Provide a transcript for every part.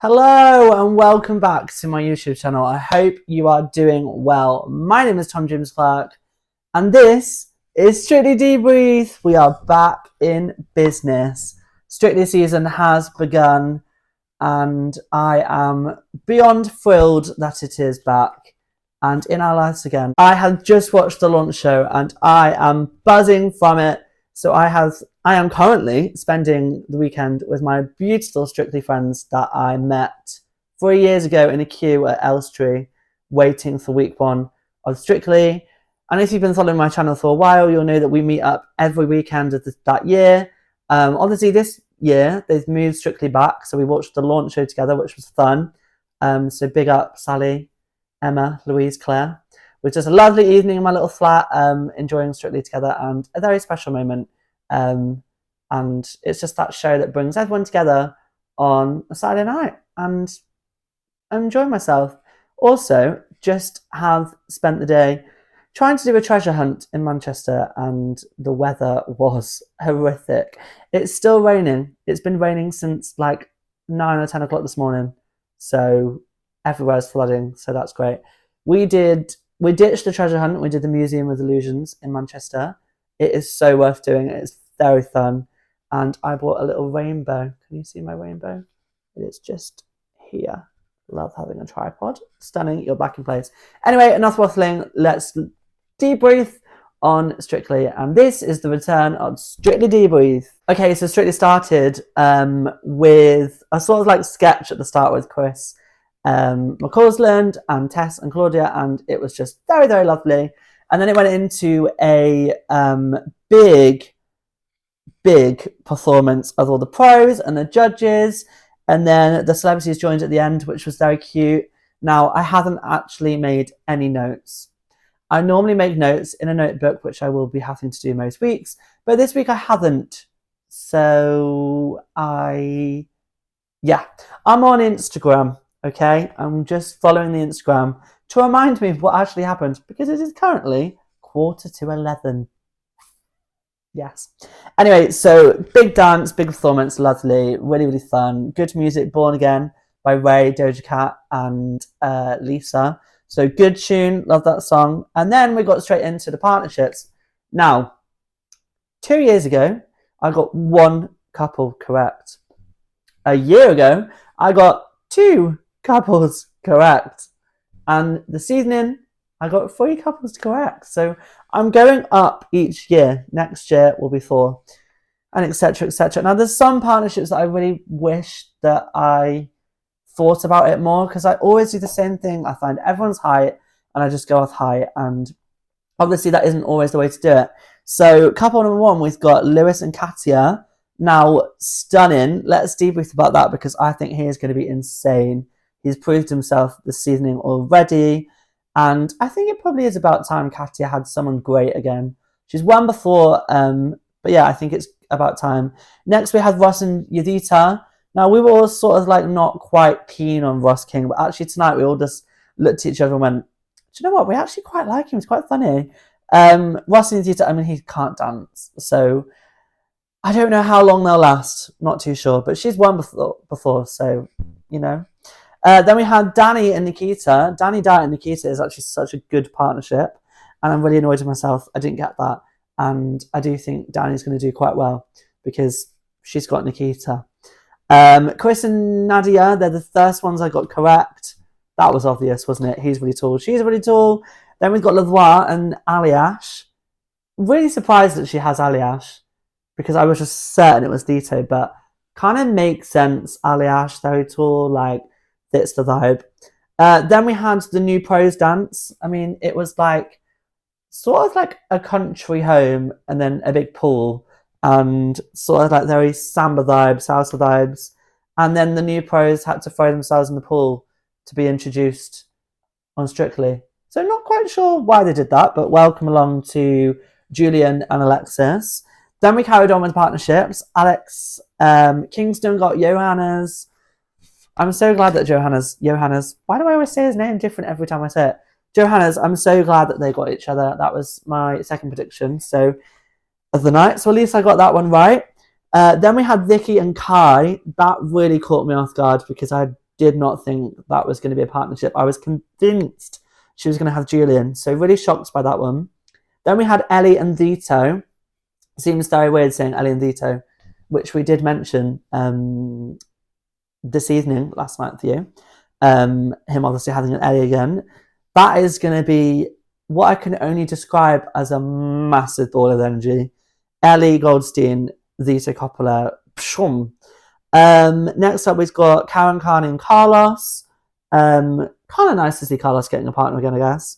Hello and welcome back to my YouTube channel. I hope you are doing well. My name is Tom James Clark and this is Strictly Debrief. We are back in business. Strictly season has begun and I am beyond thrilled that it is back and in our lives again. I have just watched the launch show and I am buzzing from it. So I am currently spending the weekend with my beautiful Strictly friends that I met 3 years ago in a queue at Elstree, waiting for week 1 of Strictly. And if you've been following my channel for a while, you'll know that we meet up every weekend of that year. Obviously, this year they've moved Strictly back, so we watched the launch show together, which was fun. So big up Sally, Emma, Louise, Claire. It was just a lovely evening in my little flat, enjoying Strictly together and a very special moment. And it's just that show that brings everyone together on a Saturday night, and I'm enjoying myself. Also, just have spent the day trying to do a treasure hunt in Manchester, and the weather was horrific. It's still raining. It's been raining since like 9 or 10 o'clock this morning, so everywhere's flooding, so that's great. We ditched the treasure hunt. We did the Museum of Illusions in Manchester. It is so worth doing. It's very fun. And I bought a little rainbow. Can you see my rainbow? It's just here. Love having a tripod. Stunning. You're back in place. Anyway, enough waffling. Let's debrief on Strictly. And this is the return of Strictly Debrief. Okay, so Strictly started with a sort of like sketch at the start with Chris McCausland and Tess and Claudia, and it was just very, very lovely. And then it went into a big performance of all the pros and the judges, and then the celebrities joined at the end, which was very cute. Now, I haven't actually made any notes. I normally make notes in a notebook, which I will be having to do most weeks, but this week I haven't. So I'm on Instagram. Okay, I'm just following the Instagram to remind me of what actually happened, because it is currently 11:15. Yes. Anyway, so big dance, big performance, lovely, really, really fun. Good music, Born Again by Ray, Doja Cat and Lisa. So good tune, love that song. And then we got straight into the partnerships. Now, 2 years ago, I got 1 couple correct. A year ago, I got 2 couples correct, and the seasoning I got 3 couples correct, so I'm going up each year. Next year will be 4, and etc, etc. Now there's some partnerships that I really wish that I thought about it more, because I always do the same thing. I find everyone's height and I just go with height, and obviously that isn't always the way to do it. So couple number 1, we've got Lewis and Katia. Now, stunning. Let's debrief about that, because I think he is going to be insane. He's proved himself this season already, and I think it probably is about time Katia had someone great again. She's won before, but yeah, I think it's about time. Next, we had Ross and Yadita. Now, we were all sort of like not quite keen on Ross King, but actually tonight we all just looked at each other and went, do you know what? We actually quite like him. He's quite funny. Ross and Yadita, I mean, he can't dance, so I don't know how long they'll last. Not too sure, but she's won before, so, you know. Then we had Danny and Nikita. Danny Dye and Nikita is actually such a good partnership, and I'm really annoyed with myself. I didn't get that, and I do think Danny's going to do quite well because she's got Nikita. Chris and Nadia, they're the first ones I got correct. That was obvious, wasn't it? He's really tall. She's really tall. Then we've got Lavoie and Aliash. Really surprised that she has Aliash, because I was just certain it was Dito, but kind of makes sense. Aliash, very tall, like, fits the vibe. Then we had the new pros dance. I mean, it was like sort of like a country home and then a big pool, and sort of like very samba vibes, salsa vibes. And then the new pros had to throw themselves in the pool to be introduced on Strictly. So not quite sure why they did that, but welcome along to Julian and Alexis. Then we carried on with partnerships. Alex Kingston got Johannes. I'm so glad that Johannes, why do I always say his name different every time I say it? Johannes, I'm so glad that they got each other. That was my second prediction of the night. So at least I got that one right. Then we had Vicky and Kai. That really caught me off guard, because I did not think that was going to be a partnership. I was convinced she was going to have Julian. So really shocked by that one. Then we had Ellie and Vito. Seems very weird saying Ellie and Vito, which we did mention this evening, last night for you. Him obviously having an Ellie again. That is going to be what I can only describe as a massive ball of energy. Ellie Goldstein, Vito Coppola. Next up, we've got Karen, Carney, and Carlos. Kind of nice to see Carlos getting a partner again, I guess.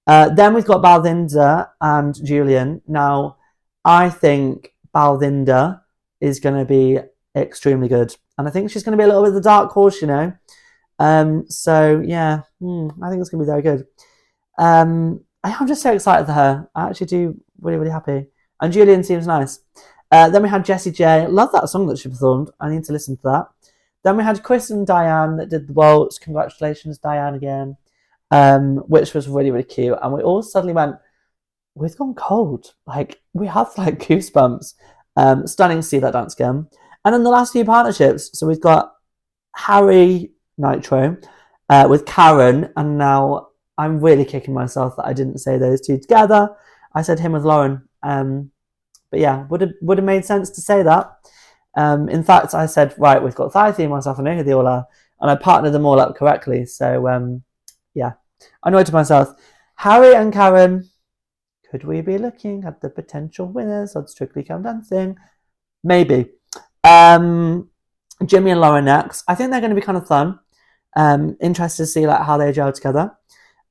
Then we've got Balvinda and Julian. Now, I think Balvinda is going to be extremely good. And I think she's going to be a little bit of the dark horse, you know. So, yeah, I think it's going to be very good. I'm just so excited for her. I actually do really, really happy. And Julian seems nice. Then we had Jessie J. Love that song that she performed. I need to listen to that. Then we had Chris and Diane that did the waltz. Congratulations, Diane, again. Which was really, really cute. And we all suddenly went, we've gone cold. Like, we have, like, goosebumps. Stunning to see that dance again. And then the last few partnerships. So we've got Harry Nitro with Karen. And now I'm really kicking myself that I didn't say those two together. I said him with Lauren. But yeah, would have made sense to say that. In fact, I said, right, we've got Thai myself, I know who they all are. And I partnered them all up correctly. So, yeah, I annoyed myself. Harry and Karen, could we be looking at the potential winners of Strictly Come Dancing? Maybe. Jimmy and Lauren next. I think they're going to be kind of fun. Interested to see like how they gel together.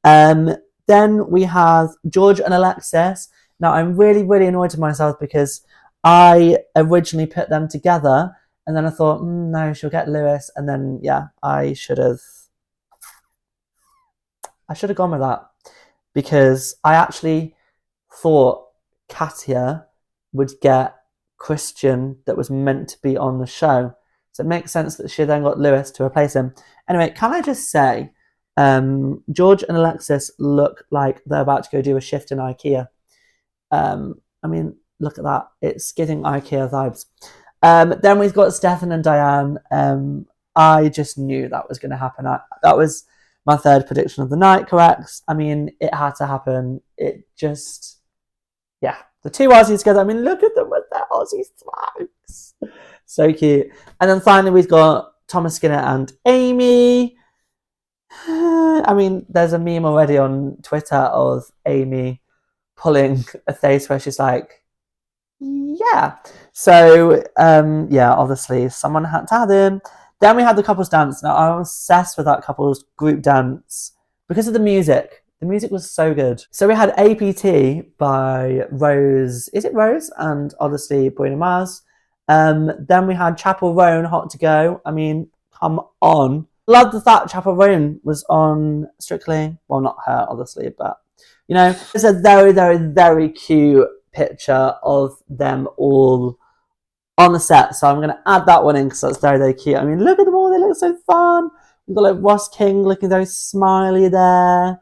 Then we have George and Alexis. Now, I'm really, really annoyed with myself because I originally put them together and then I thought, no, she'll get Lewis. And then, yeah, I should have gone with that because I actually thought Katia would get Christian that was meant to be on the show. So it makes sense that she then got Lewis to replace him. Anyway, can I just say, George and Alexis look like they're about to go do a shift in IKEA. I mean, look at that. It's getting IKEA vibes. Then we've got Stefan and Diane. I just knew that was going to happen. That was my third prediction of the night, correct? I mean, it had to happen. It just, yeah. The two Aussies together. I mean, look at them with their Aussie flags. So cute. And then finally, we've got Thomas Skinner and Amy. I mean, there's a meme already on Twitter of Amy pulling a face where she's like, yeah. So, yeah, obviously someone had to have him. Then we had the couples dance. Now, I'm obsessed with that couples group dance because of the music. The music was so good. So we had APT by Rose. Is it Rose? And obviously Bruno Mars. Then we had Chapel Roan, Hot to Go. I mean, come on. Love the fact Chapel Roan was on Strictly. Well, not her, obviously, but you know, it's a very, very, very cute picture of them all on the set. So I'm going to add that one in because that's very, very cute. I mean, look at them all. They look so fun. We've got like Ross King looking very smiley there.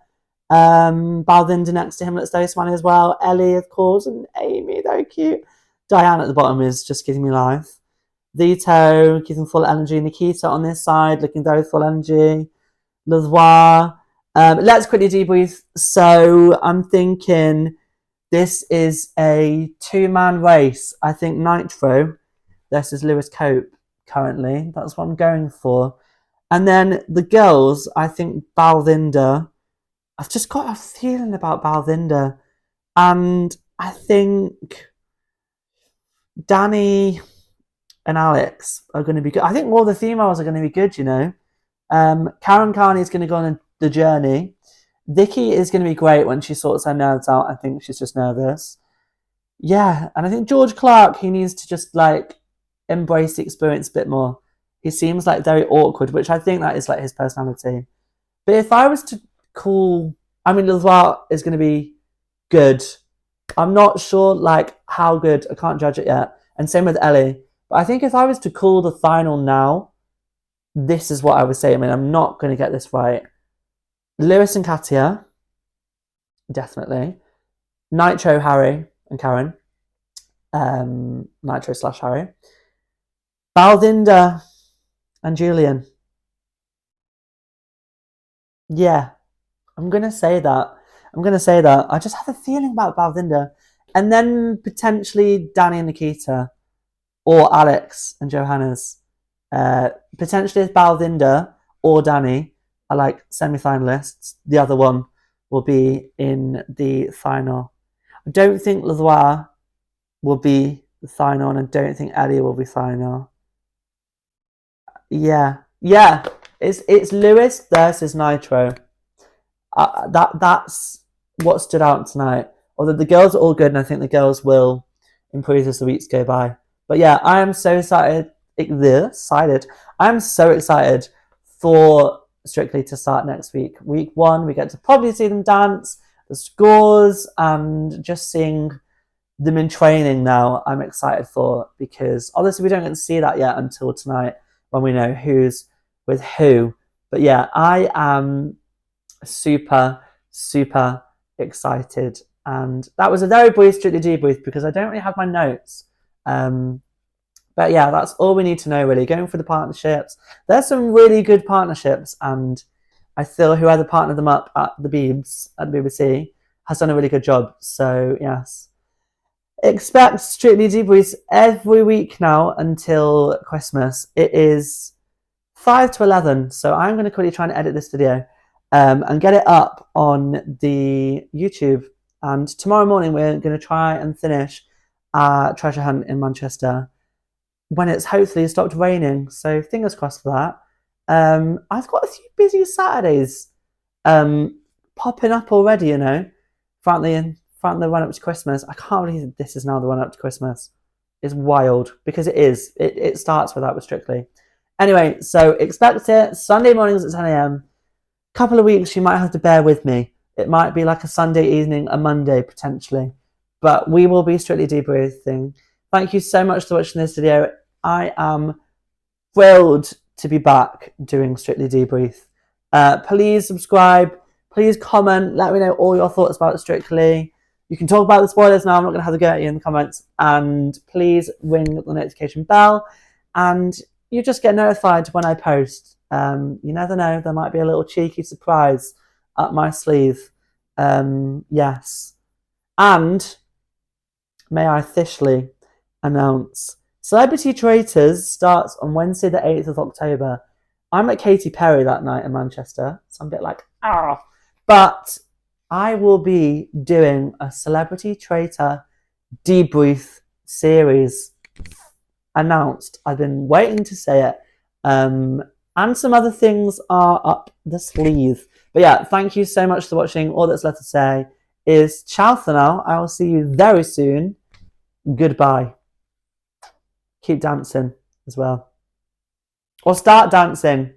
Balvinda next to him looks very smiley as well. Ellie, of course, and Amy, very cute. Diane at the bottom is just giving me life. Vito, giving full energy. Nikita on this side, looking very full energy. Lazois. Let's quickly debrief. So I'm thinking this is a two-man race. I think Nitro versus Lewis Cope currently. That's what I'm going for. And then the girls, I think Balvinda. I've just got a feeling about Balvinda. And I think Danny and Alex are going to be good. I think all the females are going to be good, you know. Karen Carney is going to go on the journey. Vicky is going to be great when she sorts her nerves out. I think she's just nervous. Yeah, and I think George Clark, he needs to just like embrace the experience a bit more. He seems like very awkward, which I think that is like his personality. But if I was to call, I mean, Lazois is going to be good. I'm not sure like how good. I can't judge it yet. And same with Ellie. But I think if I was to call the final now, this is what I would say. I mean, I'm not going to get this right. Lewis and Katia, definitely. Nitro, Harry and Karen. Nitro / Harry. Balvinda and Julian. Yeah, I'm gonna say that. I'm gonna say that. I just have a feeling about Balvinda, and then potentially Danny and Nikita, or Alex and Johannes. Potentially if Balvinda or Danny are like semi-finalists, the other one will be in the final. I don't think Lazois will be the final, and I don't think Ellie will be final. Yeah, yeah. It's Lewis versus Nitro. That's what stood out tonight. Although the girls are all good, and I think the girls will improve as the weeks go by. But yeah, I am so excited. Excited. I'm so excited for Strictly to start next week. Week 1, we get to probably see them dance, the scores, and just seeing them in training now. I'm excited for, because obviously we don't get to see that yet until tonight when we know who's with who. But yeah, I am super, super excited. And that was a very brief Strictly Debrief because I don't really have my notes. But yeah, that's all we need to know really. Going for the partnerships. There's some really good partnerships, and I feel whoever partnered them up at the Beebs, at the BBC, has done a really good job. So yes. Expect Strictly Debriefs every week now until Christmas. It is 5 to 11, so I'm going to quickly try and edit this video and get it up on the YouTube. And tomorrow morning we're going to try and finish our treasure hunt in Manchester when it's hopefully stopped raining. So fingers crossed for that. I've got a few busy Saturdays popping up already, you know, throughout the run up to Christmas. I can't believe this is now the run up to Christmas. It's wild, because it is. It starts with that with Strictly. Anyway, so expect it Sunday mornings at 10 a.m. Couple of weeks you might have to bear with me. It might be like a Sunday evening, a Monday potentially, but we will be Strictly Debriefing. Thank you so much for watching this video. I am thrilled to be back doing Strictly Debrief. Please subscribe, please comment, let me know all your thoughts about Strictly. You can talk about the spoilers now, I'm not going to have to go at you in the comments. And please ring the notification bell, and you just get notified when I post. You never know, there might be a little cheeky surprise up my sleeve. Yes. And may I officially announce Celebrity Traitors starts on Wednesday the 8th of October. I'm at Katy Perry that night in Manchester, so I'm a bit like, ah. But I will be doing a Celebrity Traitor debrief series. Announced. I've been waiting to say it. And some other things are up the sleeve. But yeah, thank you so much for watching. All that's left to say is ciao for now. I will see you very soon. Goodbye. Keep dancing as well. Or start dancing.